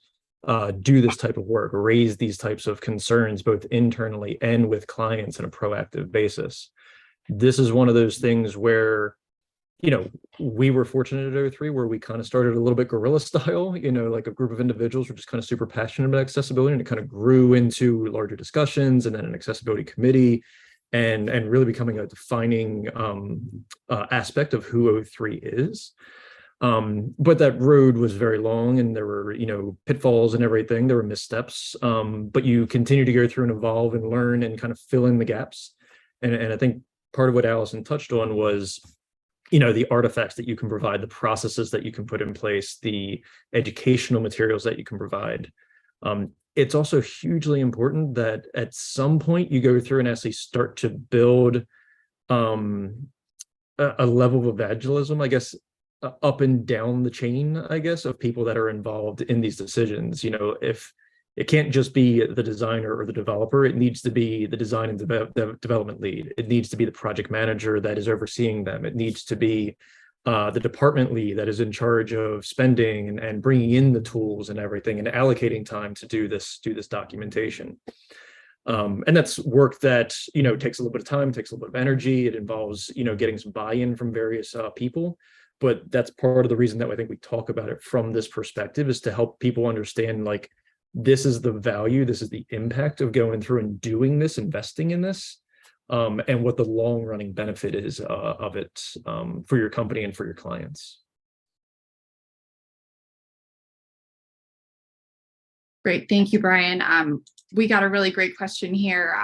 do this type of work, raise these types of concerns, both internally and with clients on a proactive basis. This is one of those things where we were fortunate at O3 where we kind of started a little bit guerrilla style, like a group of individuals were just kind of super passionate about accessibility, and it kind of grew into larger discussions and then an accessibility committee and really becoming a defining aspect of who O3 is. But that road was very long, and there were, pitfalls and everything. There were missteps, but you continue to go through and evolve and learn and kind of fill in the gaps. And I think part of what Allison touched on was the artifacts that you can provide, the processes that you can put in place, the educational materials that you can provide. It's also hugely important that at some point you go through and actually start to build a level of evangelism, I guess, up and down the chain, I guess, of people that are involved in these decisions. If it can't just be the designer or the developer. It needs to be the design and development lead. It needs to be the project manager that is overseeing them. It needs to be the department lead that is in charge of spending and bringing in the tools and everything and allocating time to do this documentation. And that's work that, takes a little bit of time, takes a little bit of energy. It involves, getting some buy-in from various people. But that's part of the reason that I think we talk about it from this perspective, is to help people understand, like, this is the value, this is the impact of going through and doing this, investing in this, and what the long running benefit is of it for your company and for your clients. Great. Thank you, Brian. We got a really great question here.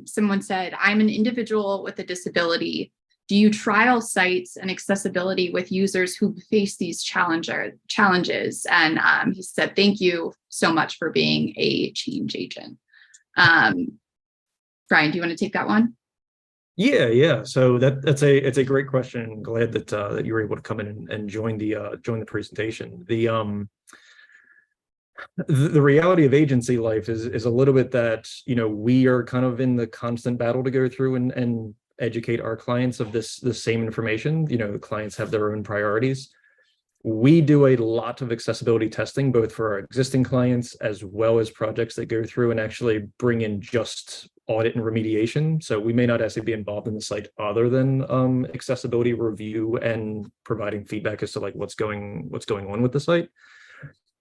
Someone said, I'm an individual with a disability. Do you trial sites and accessibility with users who face these challenges? And he said, thank you so much for being a change agent. Brian, do you want to take that one? Yeah. So it's a great question. I'm glad that you were able to come in and join the presentation. The reality of agency life is a little bit that, we are kind of in the constant battle to go through and educate our clients of the same information. The clients have their own priorities. We do a lot of accessibility testing, both for our existing clients as well as projects that go through and actually bring in just audit and remediation. So we may not actually be involved in the site other than accessibility review and providing feedback as to like what's going on with the site.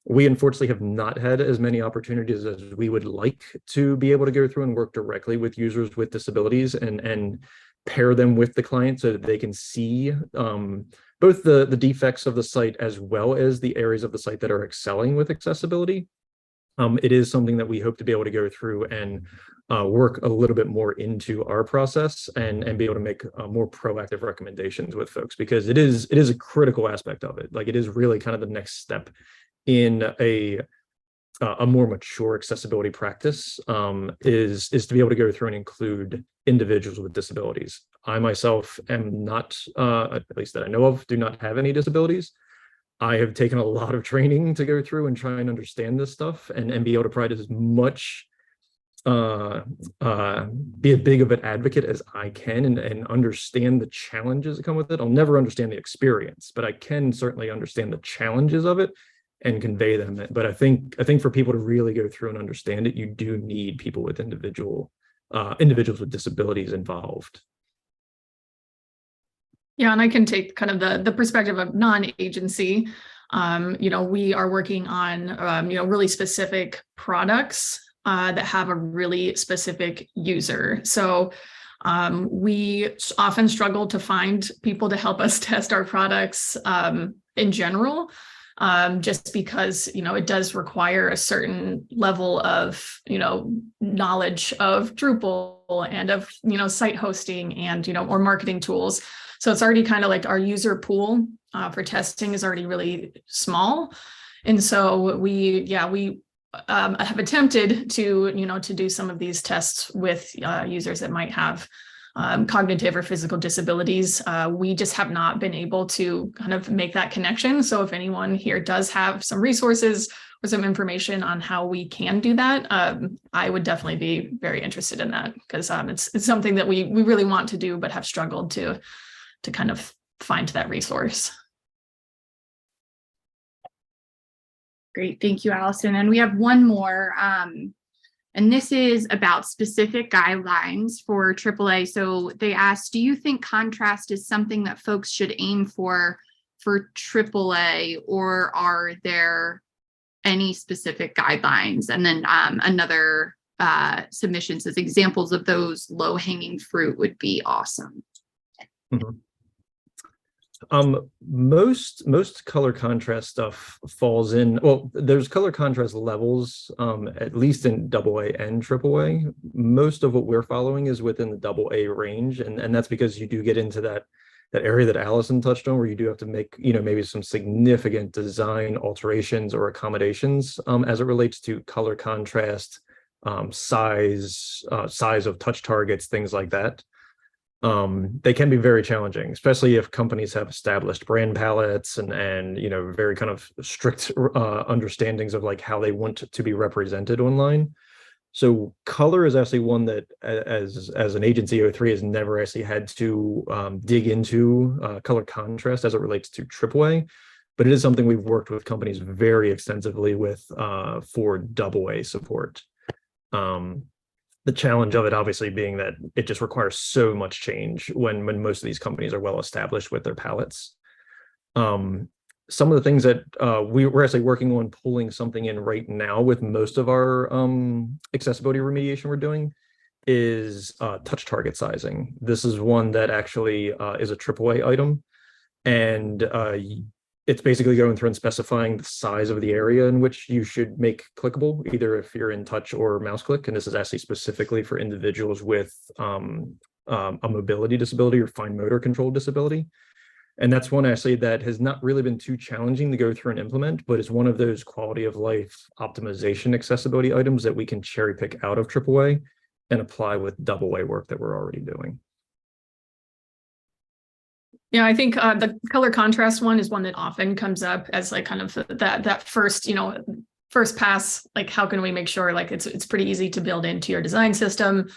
We unfortunately have not had as many opportunities as we would like to be able to go through and work directly with users with disabilities and pair them with the client so that they can see both the defects of the site as well as the areas of the site that are excelling with accessibility. It is something that we hope to be able to go through and work a little bit more into our process and be able to make more proactive recommendations with folks, because it is a critical aspect of it. Like, it is really kind of the next step in a more mature accessibility practice, is to be able to go through and include individuals with disabilities. I myself am not, at least that I know of, do not have any disabilities. I have taken a lot of training to go through and try and understand this stuff and be able to provide as much, be as big of an advocate as I can and understand the challenges that come with it. I'll never understand the experience, but I can certainly understand the challenges of it and convey them. But I think for people to really go through and understand it, you do need people with individuals with disabilities involved. Yeah, and I can take kind of the perspective of non-agency. We are working on really specific products that have a really specific user. So we often struggle to find people to help us test our products in general. Just because, it does require a certain level of, knowledge of Drupal and of, site hosting and, or marketing tools. So it's already kind of like our user pool for testing is already really small. And so we have attempted to, to do some of these tests with users that might have cognitive or physical disabilities. We just have not been able to kind of make that connection. So if anyone here does have some resources or some information on how we can do that, I would definitely be very interested in that, because it's something that we really want to do, but have struggled to kind of find that resource. Great. Thank you, Allison. And we have one more. And this is about specific guidelines for AAA. So they asked, do you think contrast is something that folks should aim for AAA, or are there any specific guidelines? And then another submission says examples of those low-hanging fruit would be awesome. Mm-hmm. Most color contrast stuff falls in, well, there's color contrast levels, at least in AA and AAA. Most of what we're following is within the AA range. And that's because you do get into that area that Allison touched on, where you do have to make, maybe some significant design alterations or accommodations as it relates to color contrast, size of touch targets, things like that. They can be very challenging, especially if companies have established brand palettes and very kind of strict understandings of like how they want to be represented online. So color is actually one that as an agency, O3 has never actually had to dig into color contrast as it relates to AAA, but it is something we've worked with companies very extensively with for AA support. The challenge of it obviously being that it just requires so much change when most of these companies are well established with their palettes. Some of the things that we're actually working on pulling something in right now with most of our accessibility remediation we're doing is touch target sizing. This is one that actually is a AAA item, and it's basically going through and specifying the size of the area in which you should make clickable, either if you're in touch or mouse click. And this is actually specifically for individuals with a mobility disability or fine motor control disability. And that's one actually that has not really been too challenging to go through and implement, but it's one of those quality of life optimization accessibility items that we can cherry pick out of AAA and apply with AA work that we're already doing. Yeah, I think the color contrast one is one that often comes up as like kind of that first, first pass, like how can we make sure like it's pretty easy to build into your design system.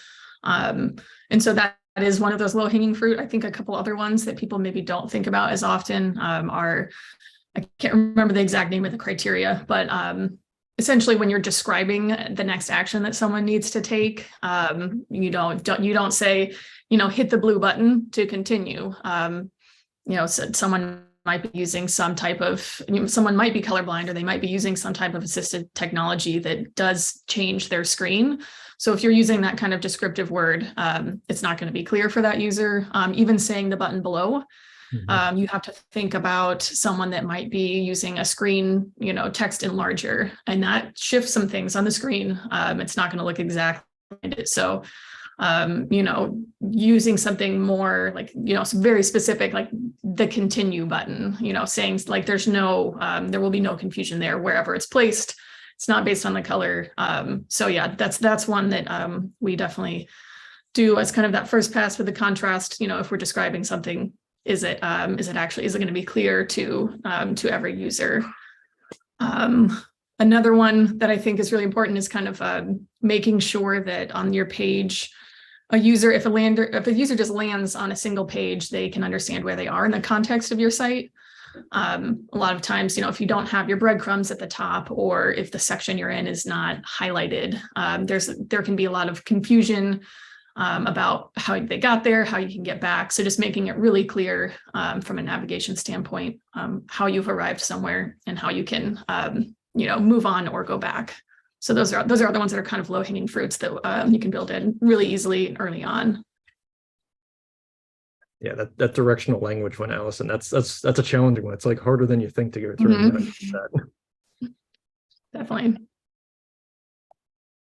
And so that is one of those low-hanging fruit. I think a couple other ones that people maybe don't think about as often are, I can't remember the exact name of the criteria, but essentially when you're describing the next action that someone needs to take, you don't say, hit the blue button to continue. So someone might be using some type of, someone might be colorblind, or they might be using some type of assisted technology that does change their screen. So if you're using that kind of descriptive word, it's not going to be clear for that user. Even saying the button below, you have to think about someone that might be using a screen, text enlarger, and that shifts some things on the screen. It's not going to look exactly like it. So, using something more like, very specific, like the continue button, saying like there's no, there will be no confusion there wherever it's placed. It's not based on the color. So yeah, that's one that we definitely do as kind of that first pass with the contrast. If we're describing something, is it going to be clear to every user? Another one that I think is really important is kind of making sure that on your page, if a user just lands on a single page, they can understand where they are in the context of your site. A lot of times, if you don't have your breadcrumbs at the top, or if the section you're in is not highlighted, there can be a lot of confusion about how they got there, how you can get back. So just making it really clear from a navigation standpoint, how you've arrived somewhere and how you can move on or go back. So those are the ones that are kind of low-hanging fruits that you can build in really easily early on. Yeah, that directional language one, Allison, that's a challenging one. It's like harder than you think to go through. Definitely.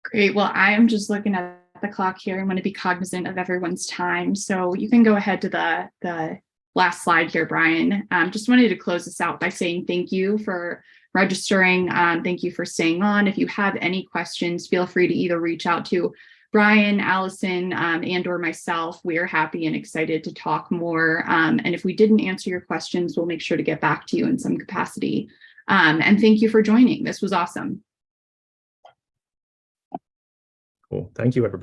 Great. Well, I am just looking at the clock here. I'm going to be cognizant of everyone's time. So you can go ahead to the last slide here, Brian. Just wanted to close this out by saying thank you for registering. Thank you for staying on. If you have any questions, feel free to either reach out to Brian, Allison, and or myself. We are happy and excited to talk more. And if we didn't answer your questions, we'll make sure to get back to you in some capacity. And thank you for joining. This was awesome. Cool. Thank you, everybody.